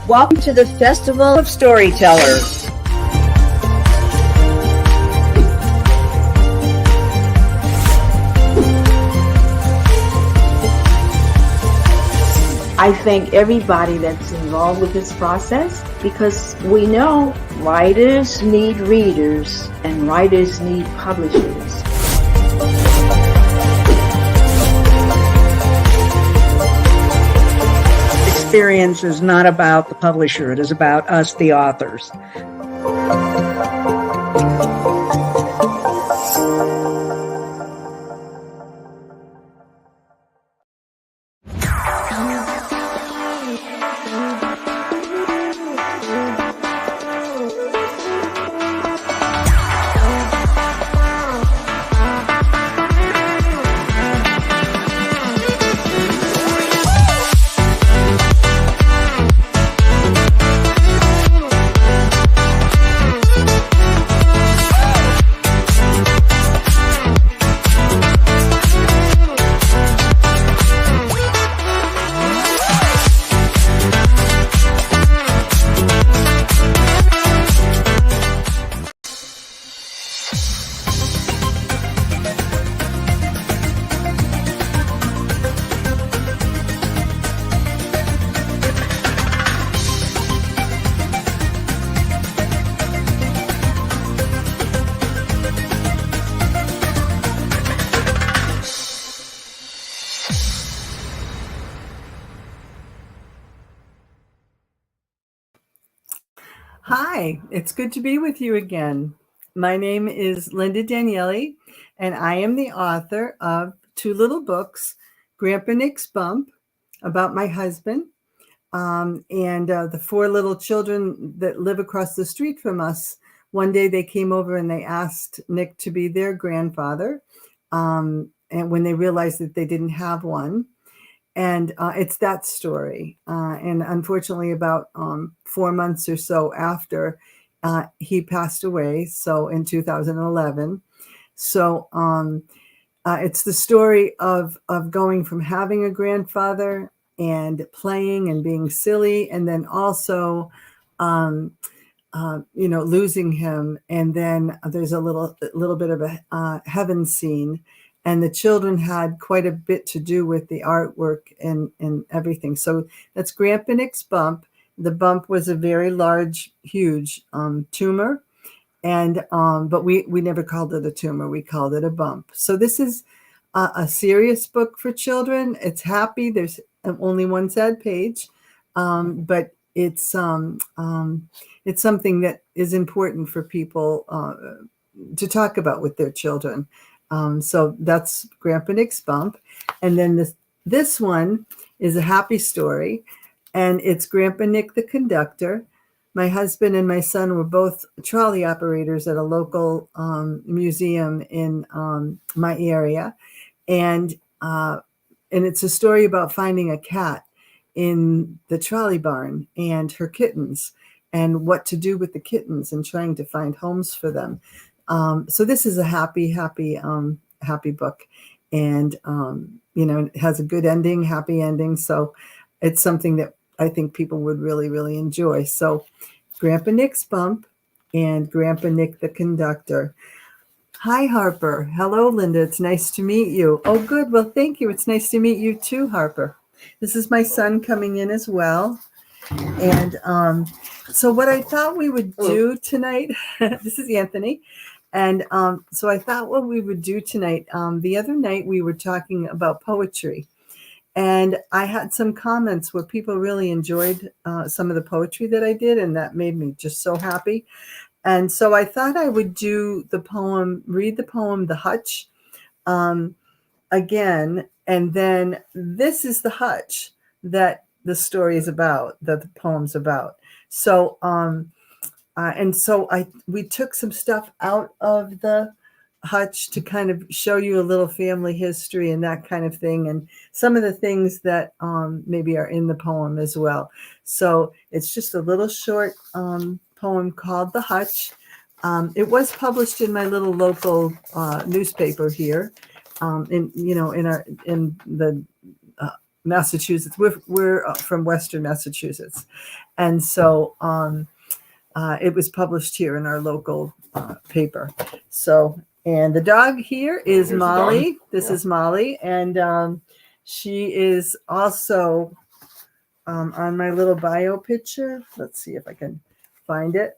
Welcome to the Festival of Storytellers. I thank everybody that's involved with this process, because we know writers need readers and writers need publishers. Experience is not about the publisher, it is about us, the authors. Hi, it's good to be with you again. My name is Lynda Daniele, and I am the author of two little books, Grandpa Nick's Bump, about my husband, and the four little children that live across the street from us. One day they came over and they asked Nick to be their grandfather, and when they realized that they didn't have one. And it's that story. And unfortunately, about 4 months or so after, he passed away. So in 2011. So it's the story of going from having a grandfather and playing and being silly, and then also, losing him. And then there's a little bit of a heaven scene. And the children had quite a bit to do with the artwork and everything. So that's Grandpa Nick's Bump. The bump was a very large, huge tumor. And but we never called it a tumor. We called it a bump. So this is a serious book for children. It's happy. There's only one sad page. But it's something that is important for people to talk about with their children. So that's Grandpa Nick's Bump. And then this one is a happy story, and it's Grandpa Nick the Conductor. My husband and my son were both trolley operators at a local museum in my area. And it's a story about finding a cat in the trolley barn and her kittens, and what to do with the kittens and trying to find homes for them. So this is a happy book, and it has a good ending, happy ending. So it's something that I think people would really, really enjoy. So Grandpa Nick's Bump and Grandpa Nick the Conductor. Hi, Harper. Hello, Lynda. It's nice to meet you. Oh, good. Well, thank you. It's nice to meet you too, Harper. This is my son coming in as well. And so what I thought we would do tonight, this is Anthony. And so I thought what we would do tonight, the other night we were talking about poetry. And I had some comments where people really enjoyed some of the poetry that I did, and that made me just so happy. And so I thought I would read the poem, The Hutch, again. And then this is the hutch that the story is about, that the poem's about. So, we took some stuff out of the hutch to kind of show you a little family history and that kind of thing, and some of the things that maybe are in the poem as well. So it's just a little short poem called The Hutch It was published in my little local newspaper here, in the Massachusetts. We're from Western Massachusetts, and so it was published here in our local paper. So, and the dog here is Here's Molly. This Yeah. is Molly, and she is also on my little bio picture. Let's see if I can find it.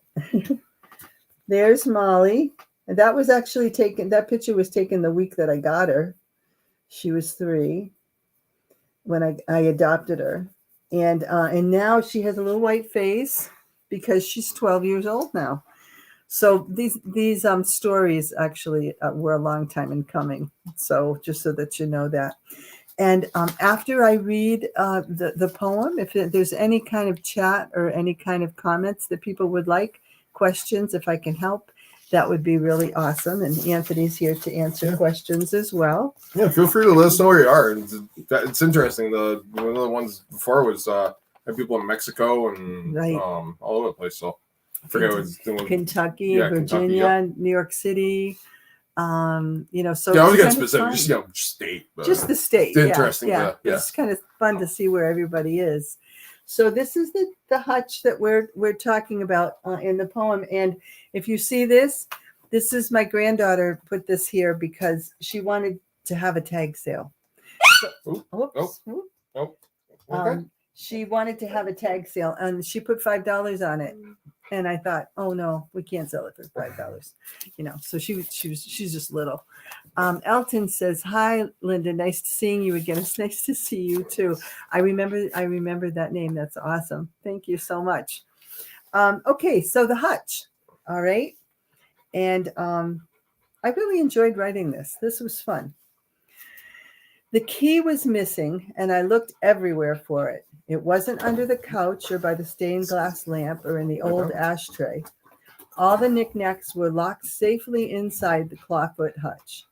There's Molly. And that was actually taken, that picture was taken the week that I got her. She was 3 when I adopted her. And now she has a little white face because she's 12 years old now. So these stories actually were a long time in coming. So just so that you know that. And after I read the poem, if there's any kind of chat or any kind of comments that people would like, questions, if I can help, that would be really awesome. And Anthony's here to answer questions as well. Yeah, feel free to let us know where you are. It's interesting. One of the ones before was had people in Mexico and Right. all over the place. So I forget what it's doing. Kentucky, Yeah, Virginia, Kentucky, New York City. So Yeah, I was it's getting kind of specific, fun. just state. But Just the state. it's interesting. Yeah. Yeah. It's kind of fun to see where everybody is. So this is the hutch that we're talking about in the poem. And if you see this is my granddaughter put this here because she wanted to have a tag sale. So, Okay. she wanted to have a tag sale and she put $5 on it. And I thought, oh no, we can't sell it for $5. So she's just little. Elton says, "Hi, Lynda. Nice to seeing you again. It's nice to see you too. I remember that name. That's awesome. Thank you so much." Okay, so the hutch. All right, and I really enjoyed writing this. This was fun. The key was missing, and I looked everywhere for it. It wasn't under the couch or by the stained glass lamp or in the old ashtray. All the knickknacks were locked safely inside the clawfoot hutch.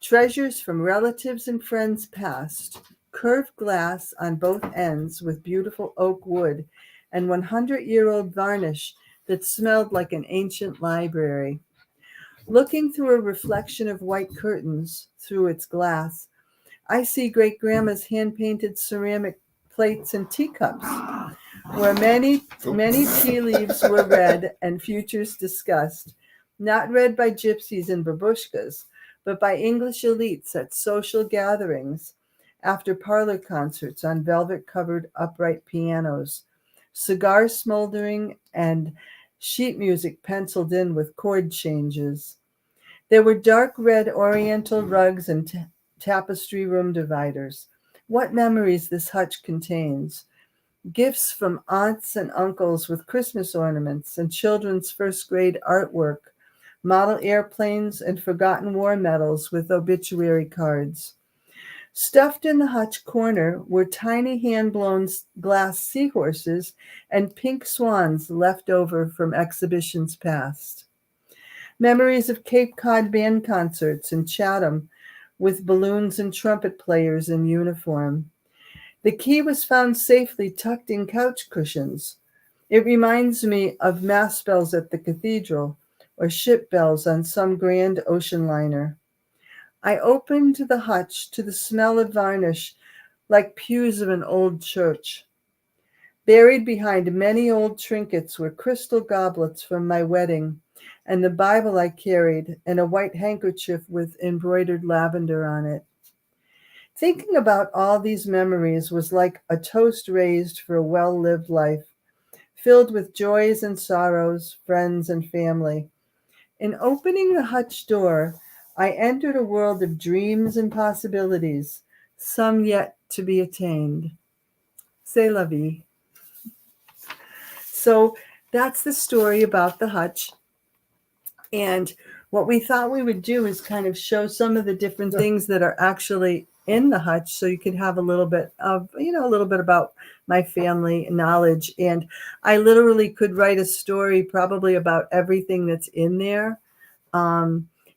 Treasures from relatives and friends past, curved glass on both ends with beautiful oak wood, and 100-year-old varnish that smelled like an ancient library. Looking through a reflection of white curtains through its glass, I see great-grandma's hand-painted ceramic plates and teacups, where many tea leaves were read and futures discussed, not read by gypsies and babushkas, but by English elites at social gatherings, after parlor concerts on velvet-covered upright pianos, cigars smoldering and sheet music penciled in with chord changes. There were dark red oriental rugs and tapestry room dividers. What memories this hutch contains. Gifts from aunts and uncles with Christmas ornaments and children's first grade artwork, model airplanes and forgotten war medals with obituary cards. Stuffed in the hutch corner were tiny hand-blown glass seahorses and pink swans left over from exhibitions past. Memories of Cape Cod band concerts in Chatham with balloons and trumpet players in uniform. The key was found safely tucked in couch cushions. It reminds me of mass bells at the cathedral or ship bells on some grand ocean liner. I opened the hutch to the smell of varnish like pews of an old church. Buried behind many old trinkets were crystal goblets from my wedding and the Bible I carried and a white handkerchief with embroidered lavender on it. Thinking about all these memories was like a toast raised for a well-lived life, filled with joys and sorrows, friends and family. In opening the hutch door, I entered a world of dreams and possibilities, some yet to be attained. C'est la vie. So that's the story about the hutch. And what we thought we would do is kind of show some of the different things that are actually in the hutch, so you could have a little bit of, a little bit about my family knowledge. And I literally could write a story probably about everything that's in there.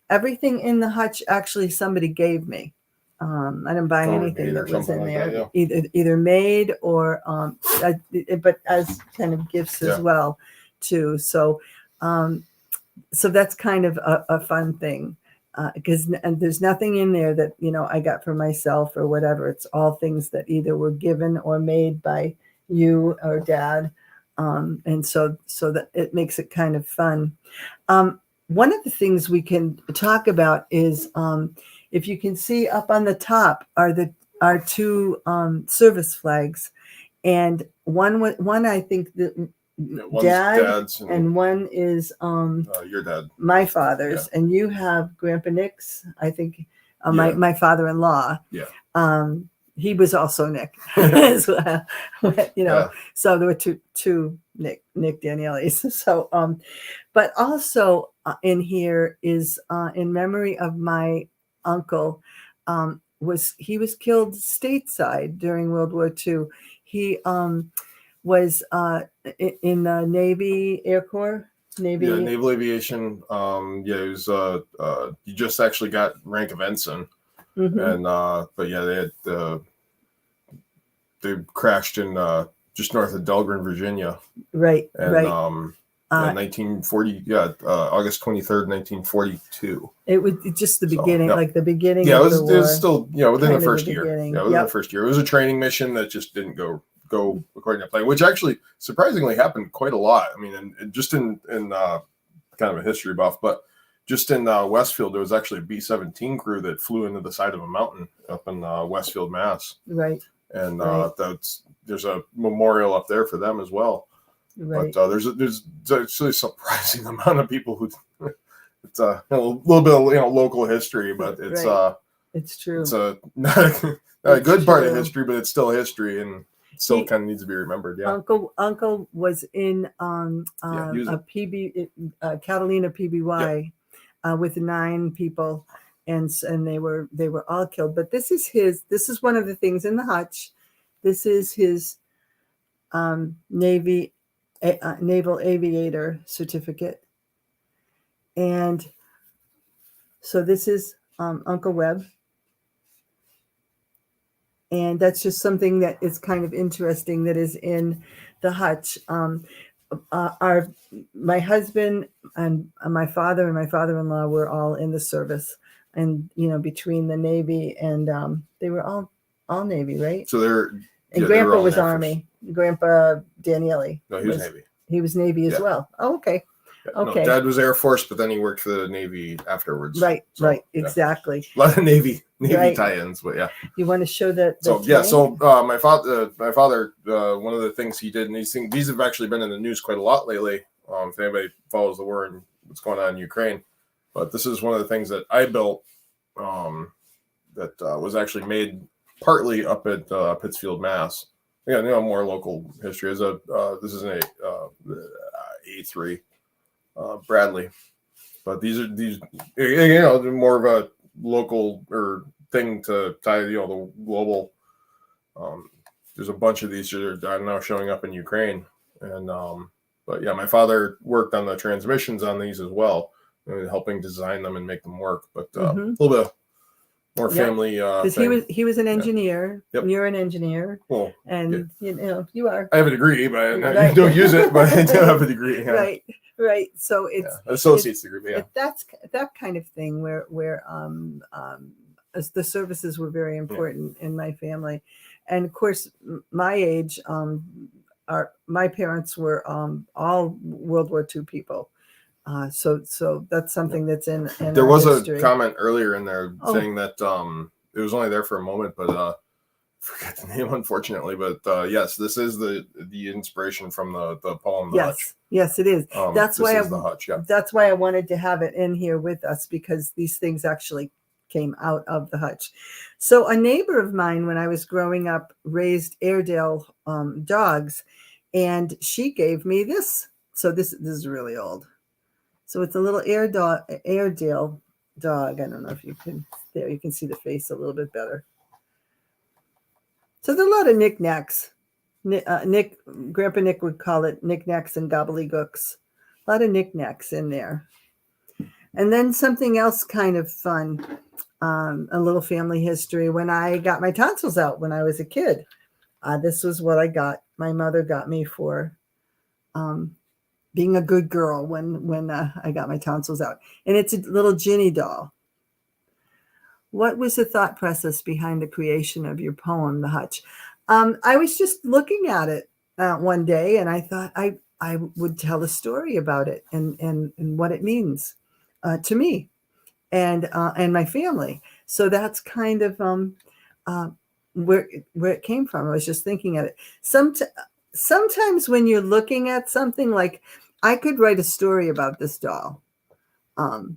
Everything in the hutch actually somebody gave me. I didn't buy anything that was in there, either made or, but as kind of gifts as well too. So so that's kind of a fun thing, because there's nothing in there that, you know, I got for myself or whatever. It's all things that either were given or made by you or Dad. And so that it makes it kind of fun. One of the things we can talk about is, if you can see up on the top are two service flags, and one I think that One's Dad Dad's and one is your dad. my father's, and you have Grandpa Nick's, I think, Yeah. my father-in-law. Yeah. He was also Nick as well, you know. Yeah. So there were two Nick Danieles. So, but also in here is in memory of my uncle. He was killed stateside during World War II. He was in the Navy, Air Corps, Navy. Yeah, Naval Aviation. Yeah, he was. He just actually got rank of ensign, and but yeah, they crashed in just north of Dahlgren, Virginia. Right. And, right. In 1940. Yeah, August 23rd, 1942. It was just the beginning, yeah. like the beginning. Yeah, of it was still, you know, within the first year. beginning. Yeah, within the first year. It was a training mission that just didn't go according to plan, which actually surprisingly happened quite a lot. I mean, and just in kind of a history buff, but just in Westfield, there was actually a B-17 crew that flew into the side of a mountain up in Westfield, Mass. Right. And there's a memorial up there for them as well. Right. But there's actually a surprising amount of people who it's a little bit of, you know, local history, but it's it's true. It's not a good part of history, but it's still history and still kind of needs to be remembered. Yeah. Uncle was in he was a Catalina PBY with 9 people, and they were all killed. But this is one of the things in the hutch. This is his Naval Aviator certificate, and so this is Uncle Webb. And that's just something that is kind of interesting that is in the hutch. My husband and my father and my father-in-law were all in the service, and you know, between the Navy and they were all Navy, right? So Grandpa was Army. Grandpa Daniele. No, he was Navy. He was Navy as well. Oh, okay. Yeah, okay. No, Dad was Air Force, but then he worked for the Navy afterwards. Right. So, right. Yeah. Exactly. A lot of Navy tie-ins, but yeah. You want to show that? So my father, one of the things he did, and these have actually been in the news quite a lot lately. If anybody follows the war and what's going on in Ukraine, but this is one of the things that I built, that was actually made partly up at Pittsfield, Mass. Yeah, you know, more local history. This is an A3 Bradley, but these you know, more of a local or thing to tie, you know, the global. There's a bunch of these that are now showing up in Ukraine, and but yeah, my father worked on the transmissions on these as well, helping design them and make them work. But a little bit more family. Because he was an engineer. Yep. You're an engineer. Well, and you know, you are. I have a degree, but I don't use it. But I do have a degree. Yeah. Right. So it's associate's degree. Yeah, that's that kind of thing where as the services were very important in my family, and of course, my age, my parents were all World War II people. So that's something that's in there was history. A comment earlier in there saying that it was only there for a moment, but forget the name unfortunately. But yes, this is the inspiration from the poem. The Hutch. Yes, it is. That's why the Hutch. Yeah. That's why I wanted to have it in here with us, because these things actually came out of the hutch. So a neighbor of mine, when I was growing up, raised Airedale dogs, and she gave me this. So this is really old. So it's a little Airedale dog. I don't know if you can, there you can see the face a little bit better. So there's a lot of knickknacks. Grandpa Nick would call it knickknacks and gobbledygooks. A lot of knickknacks in there. And then something else kind of fun, a little family history. When I got my tonsils out when I was a kid, this was what I got. My mother got me for being a good girl when I got my tonsils out. And it's a little Ginny doll. What was the thought process behind the creation of your poem, The Hutch? I was just looking at it one day, and I thought I would tell a story about it and what it means to me and my family. So that's kind of where it came from. I was just thinking at it. Sometimes when you're looking at something, like I could write a story about this doll, and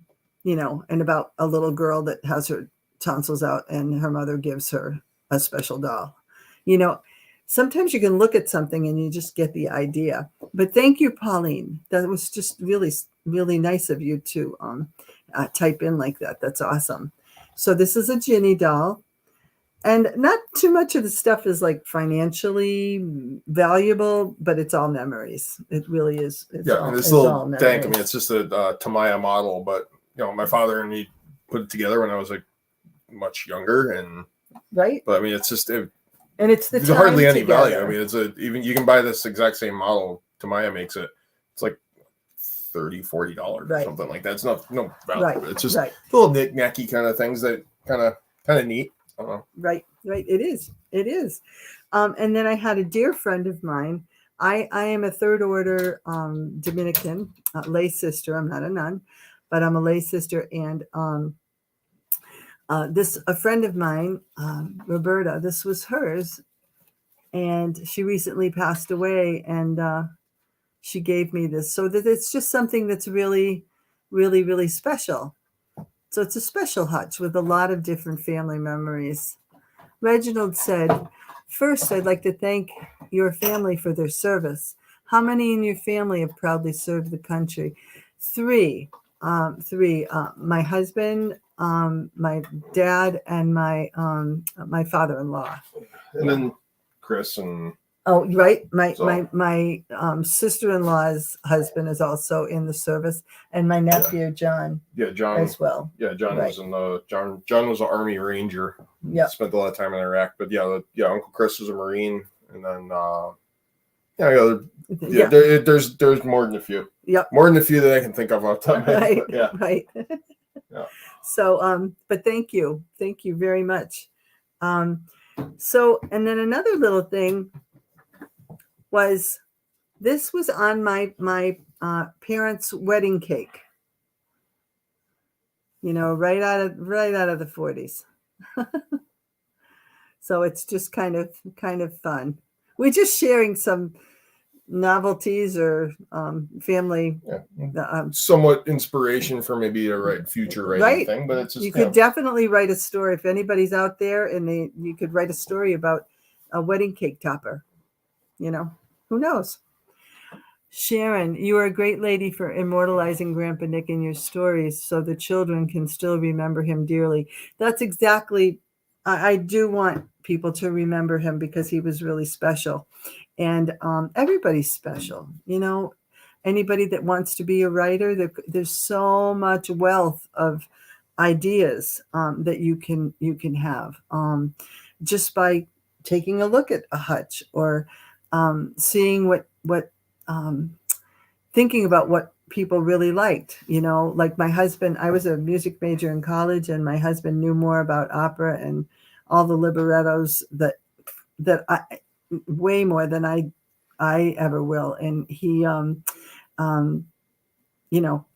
about a little girl that has her tonsils out and her mother gives her a special doll. Sometimes you can look at something and you just get the idea. But thank you, Pauline. That was just really, really nice of you to type in like that. That's awesome. So this is a Ginny doll. And not too much of the stuff is like financially valuable, but it's all memories. It really is. It's yeah, all, and this it's little all tank, memories. it's just a Tamaya model, but my father and me put it together when I was like much younger, and Right? but I mean, it's just And it's the there's time hardly any together. value. I mean, even you can buy this exact same model. Tamaya makes it. It's like $30-$40 or Right. something like that. It's no value. Right. It's just Right. little knick-knacky kind of things that kind of neat. I don't know. Right. It is. And then I had a dear friend of mine. I am a third order Dominican lay sister. I'm not a nun, but I'm a lay sister. And a friend of mine, Roberta, this was hers, and she recently passed away, and she gave me this, so that it's just something that's really, really, really special. So it's a special hutch with a lot of different family memories. Reginald said, "First, I'd like to thank your family for their service. How many in your family have proudly served the country?" Three. My husband, my dad, and my father-in-law. And then Chris and Oh, right. My So- my sister-in-law's husband is also in the service, and my nephew John John. as well. Yeah, John Right. was in the John was an Army Ranger. Yeah. Spent a lot of time in Iraq. But Uncle Chris was a Marine, and then there's more than a few. Yep. More than a few that I can think of off the top of my head. Right. Yeah. Right. Yeah. So, but thank you very much. So, and then another little thing was, this was on my parents' wedding cake. Right out of the 40s. So it's just kind of fun. We're just sharing some novelties or family. Somewhat inspiration for maybe a future writing Right. thing, but it's just You could definitely write a story if anybody's out there, and you could write a story about a wedding cake topper. Who knows? Sharon, you are a great lady for immortalizing Grandpa Nick in your stories so the children can still remember him dearly. That's exactly, I do want people to remember him because he was really special. And everybody's special. Anybody that wants to be a writer, there's so much wealth of ideas that you can have just by taking a look at a hutch, or seeing what thinking about what people really liked. Like my husband, I was a music major in college, and my husband knew more about opera and all the librettos that I way more than I ever will. And he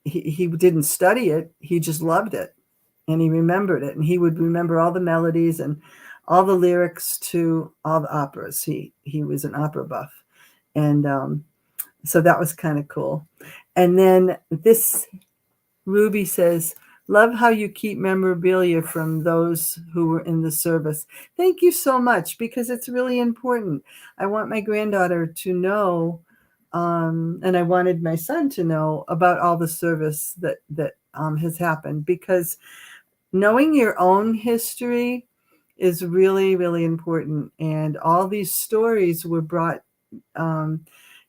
he didn't study it, he just loved it, and he remembered it, and he would remember all the melodies and all the lyrics to all the operas. He was an opera buff, and so that was kind of cool. And then this Ruby says, "Love how you keep memorabilia from those who were in the service." Thank you so much, because it's really important. I want my granddaughter to know, and I wanted my son to know about all the service that has happened, because knowing your own history is really, really important. And all these stories were brought,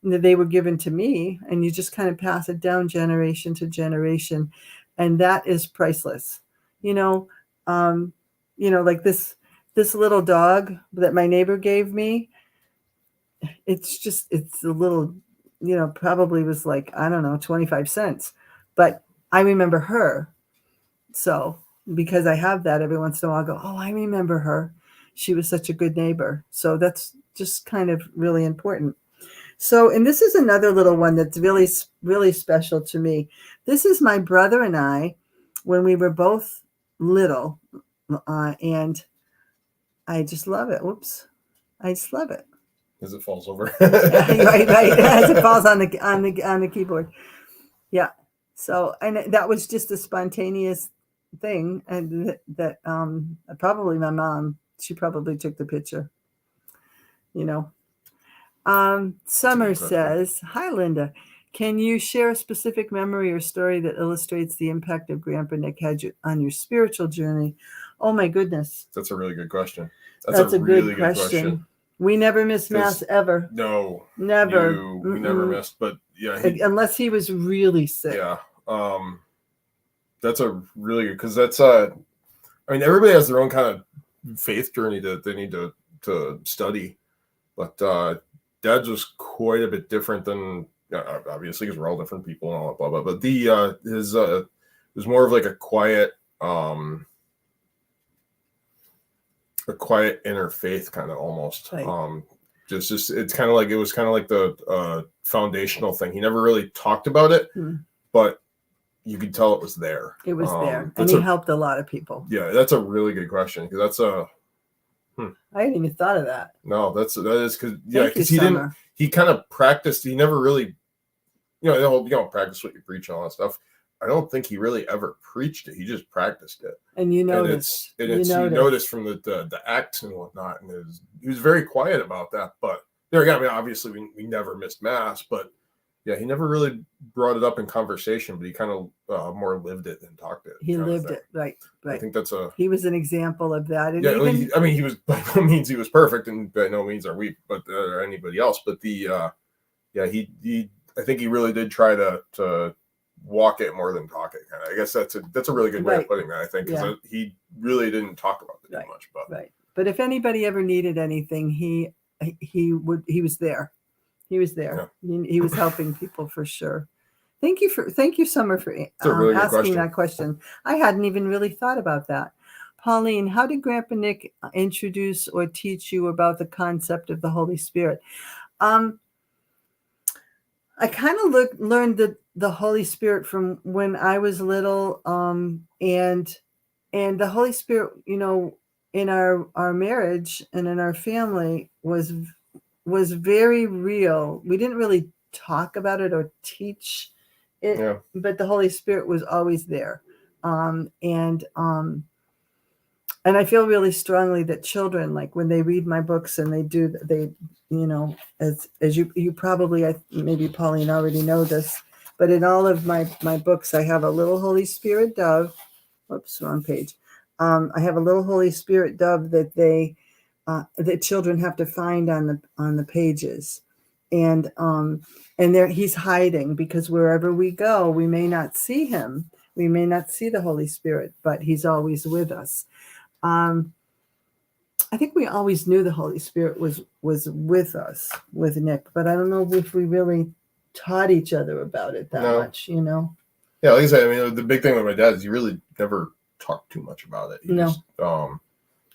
they were given to me, and you just kind of pass it down generation to generation. And that is priceless. Like this little dog that my neighbor gave me. It's a little probably was like, I don't know, 25 cents. But I remember her. So because I have that, every once in a while, I go, oh, I remember her. She was such a good neighbor. So that's just kind of really important. So, and this is another little one that's really, really special to me. This is my brother and I when we were both little. And I just love it. Whoops. I just love it. As it falls over. right. As it falls on the keyboard. Yeah. So, and that was just a spontaneous thing. And that probably my mom, she probably took the picture, Summer says, hi, Lynda. Can you share a specific memory or story that illustrates the impact of Grandpa Nick had on your spiritual journey? Oh, my goodness. That's a really good question. That's a really good question. We never missed Mass ever. No. Never. We never missed. But yeah. Unless he was really sick. Yeah. That's a really good, because that's, I mean, everybody has their own kind of faith journey that they need to study. But Dad's was quite a bit different than, obviously, because we're all different people and all that, blah, blah. But his was more of like a quiet inner faith, kind of almost. Right. Just it's kind of like, it was kind of like the foundational thing. He never really talked about it, but you could tell it was there. It was there, and he helped a lot of people. Yeah, that's a really good question, because that's a. I hadn't even thought of that. No, that is because he kind of practiced. He never really, practice what you preach and all that stuff. I don't think he really ever preached it. He just practiced it. And you noticed. You noticed from the acts and whatnot, and he was very quiet about that. But there again, I mean, obviously we never missed Mass, but yeah, he never really brought it up in conversation, but he kind of more lived it than talked it. He lived it, right. I think he was an example of that. And he was, by no means he was perfect, and by no means are we, but or anybody else. But he I think he really did try to walk it more than talk it. Kind of. I guess that's a really good way of putting that. I think because he really didn't talk about it too much. But if anybody ever needed anything, he was there. He was there. Yeah. He was helping people for sure. Thank you, Summer, for really asking that question. I hadn't even really thought about that. Pauline, how did Grandpa Nick introduce or teach you about the concept of the Holy Spirit? I kind of learned the Holy Spirit from when I was little, and the Holy Spirit, in our marriage and in our family was very real. We didn't really talk about it or teach it, but the Holy Spirit was always there. And I feel really strongly that children, like when they read my books and they as you probably, maybe Pauline already know this, but in all of my books, I have a little Holy Spirit dove. Whoops, wrong page. I have a little Holy Spirit dove that that children have to find on the pages, and there he's hiding, because wherever we go, we may not see him, we may not see the Holy Spirit, but he's always with us. I think we always knew the Holy Spirit was with us, with Nick, but I don't know if we really taught each other about it that much, Yeah, like I said, I mean, the big thing with my dad is he really never talked too much about it.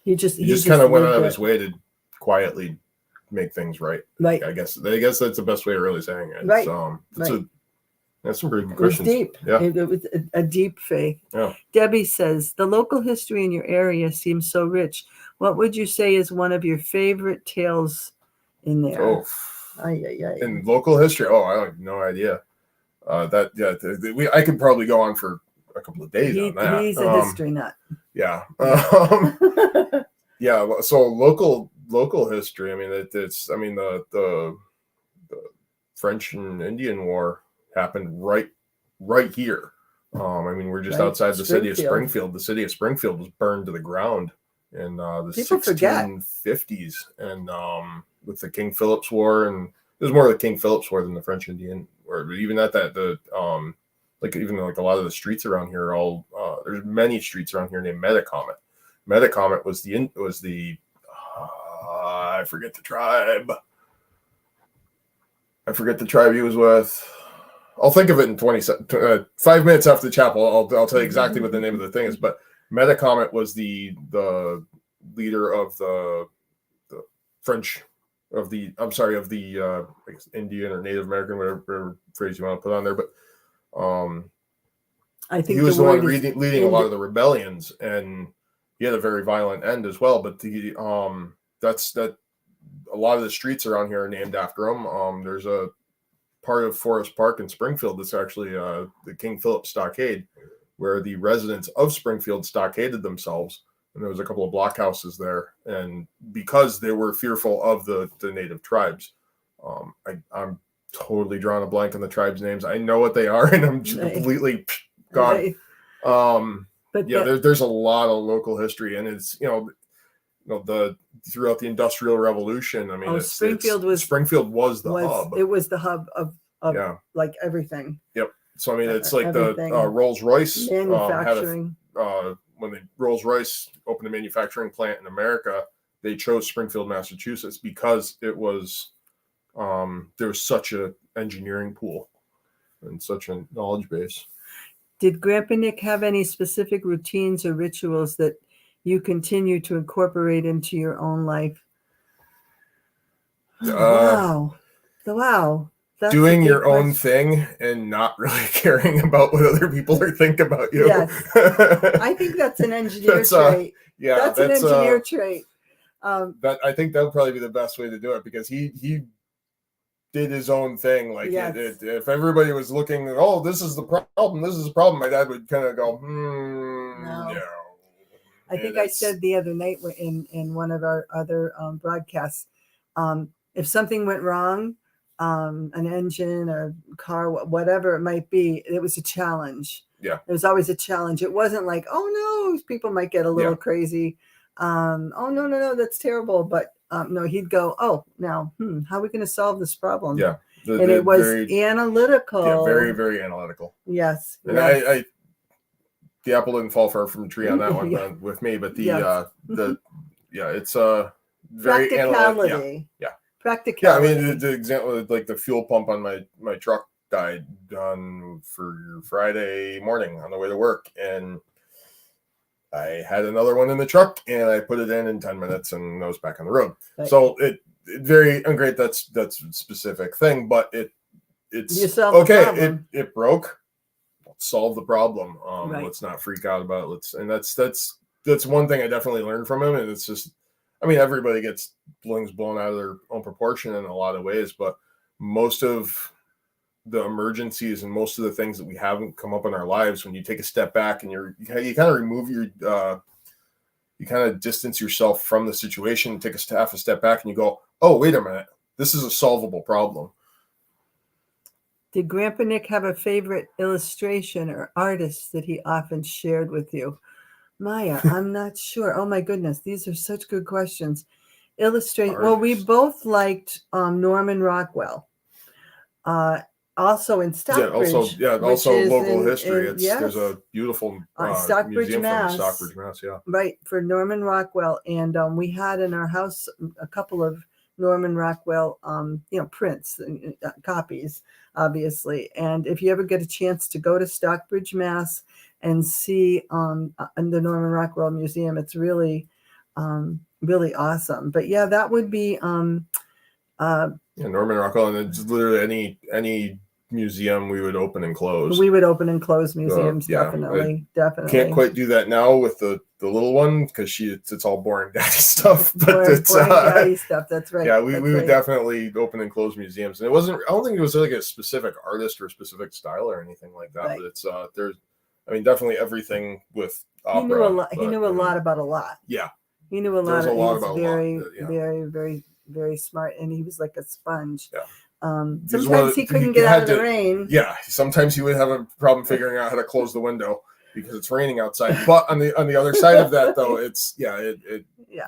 He just kind of went out of his way to quietly make things right. Right. I guess that's the best way of really saying it. Right. That's some pretty good questions. It was deep. Yeah. It was a deep faith. Yeah. Debbie says, the local history in your area seems so rich. What would you say is one of your favorite tales in there? Oh, in local history? Oh, I have no idea. I could probably go on for a couple of days on that. He's a history nut. Yeah. Yeah. So local history. I mean, the French and Indian War happened right here. I mean, we're just outside the city of Springfield. The city of Springfield was burned to the ground in the 1650s, and with the King Philip's War, and it was more the King Philip's War than the French Indian War. But even at that, a lot of the streets around here are all there's many streets around here named Metacomet. Metacomet was the I forget the tribe. I forget the tribe he was with. I'll think of it in 5 minutes after the chapel. I'll tell you exactly what the name of the thing is. But Metacomet was the leader of the French of the I guess Indian or Native American, whatever phrase you want to put on there. But I think he was the one leading a lot of the rebellions, and he had a very violent end as well. But that's a lot of the streets around here are named after him. There's a part of Forest Park in Springfield that's actually the King Philip Stockade, where the residents of Springfield stockaded themselves, and there was a couple of blockhouses there, and because they were fearful of the native tribes. I'm totally drawing a blank on the tribes' names. I know what they are, and I'm just completely gone. But yeah, there's a lot of local history, and it's throughout the Industrial Revolution. I mean, Springfield was the hub. It was the hub of like everything. Yep. So I mean, it's like everything. The Rolls-Royce manufacturing. When Rolls-Royce opened a manufacturing plant in America, they chose Springfield, Massachusetts, because it was there was such a engineering pool and such a knowledge base. Did Grandpa Nick have any specific routines or rituals that you continue to incorporate into your own life? Wow. That's doing your own thing and not really caring about what other people are thinking about you. Yes. I think that's an engineer trait. That's an engineer trait. I think that would probably be the best way to do it, because he did his own thing. Like if everybody was looking, oh, this is the problem, my dad would kind of go, no. I think I said the other night in one of our other broadcasts, if something went wrong, an engine or car, whatever it might be, it was a challenge. Yeah. It was always a challenge. It wasn't like, oh no, people might get a little crazy. Oh no, that's terrible. But no, he'd go, oh, now, how are we going to solve this problem? Yeah. And it was very analytical. Yeah, very, very analytical. Yes. And I the apple didn't fall far from the tree on that one with me, but it's very practicality. Practicality. Yeah, I mean the example, like the fuel pump on my truck died on for Friday morning on the way to work, and I had another one in the truck, and I put it in 10 minutes, and I was back on the road. Right. So it very great. That's a specific thing, but it's okay. It broke. Let's solve the problem. Let's not freak out about it. And that's one thing I definitely learned from him. And it's just, I mean, everybody gets things blown out of their own proportion in a lot of ways, but most of the emergencies and most of the things that we haven't come up in our lives, when you take a step back and you kind of remove you kind of distance yourself from the situation and take half a step back and you go, oh, wait a minute, this is a solvable problem. Did Grandpa Nick have a favorite illustration or artist that he often shared with you? Maya, I'm not sure. Oh my goodness, these are such good questions. Well, we both liked Norman Rockwell. Also in Stockbridge. Also local history. There's a beautiful museum from Stockbridge, Mass. Yeah, right, for Norman Rockwell, and we had in our house a couple of Norman Rockwell, prints, copies, obviously. And if you ever get a chance to go to Stockbridge, Mass, and see in the Norman Rockwell Museum, it's really, really awesome. But yeah, that would be Norman Rockwell, and it's literally any museum we would open and close. We would open and close museums, definitely. Can't quite do that now with the little one, because it's all boring daddy stuff. But boring daddy stuff. That's right. Yeah, we would definitely open and close museums, and it wasn't. I don't think it was like a specific artist or a specific style or anything like that. Right. But it's there's, I mean, definitely everything with opera. He knew a lot about a lot. Yeah, he knew a lot. He was very, very, very, very smart, and he was like a sponge. Yeah. Sometimes he couldn't get out of the rain. Yeah, sometimes he would have a problem figuring out how to close the window because it's raining outside. But on the other side of that, though, it's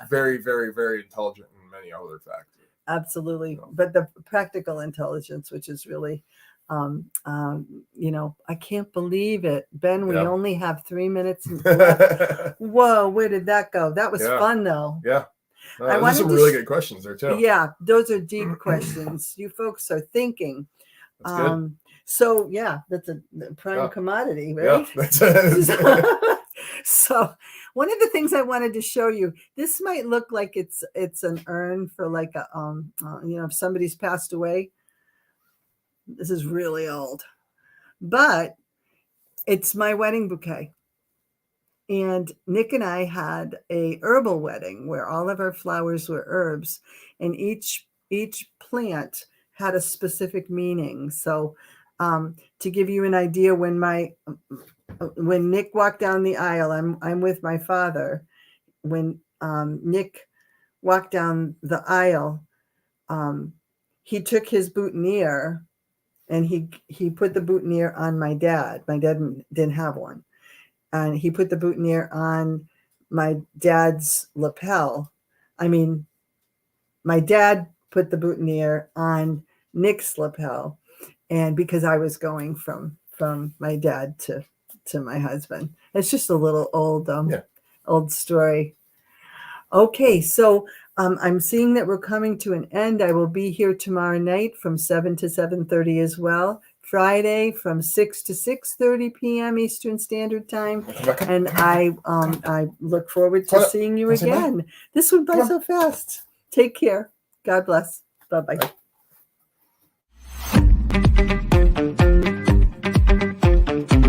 very, very, very intelligent in many other factors. Absolutely, but the practical intelligence, which is really, I can't believe it, Ben. We only have 3 minutes left. Whoa, where did that go? That was fun, though. Yeah. No, I those are wanted some to really good questions there too. Yeah, those are deep questions. You folks are thinking. That's good. So yeah, that's a prime Yeah. commodity, Yeah, right? that's it. So one of the things I wanted to show you, this might look like it's an urn for like a if somebody's passed away. This is really old, but it's my wedding bouquet. And Nick and I had a herbal wedding where all of our flowers were herbs, and each plant had a specific meaning. So to give you an idea, when Nick walked down the aisle, I'm with my father. When Nick walked down the aisle, he took his boutonniere and he put the boutonniere on my dad. My dad didn't have one. And he put the boutonniere on my dad's lapel. I mean, my dad put the boutonniere on Nick's lapel, and because I was going from my dad to my husband. It's just a little old story. Okay, so I'm seeing that we're coming to an end. I will be here tomorrow night from 7 to 7:30 as well. Friday from 6 to 6:30 p.m. Eastern Standard Time. And I look forward to seeing you again. This went by so fast. Take care. God bless. Bye-bye.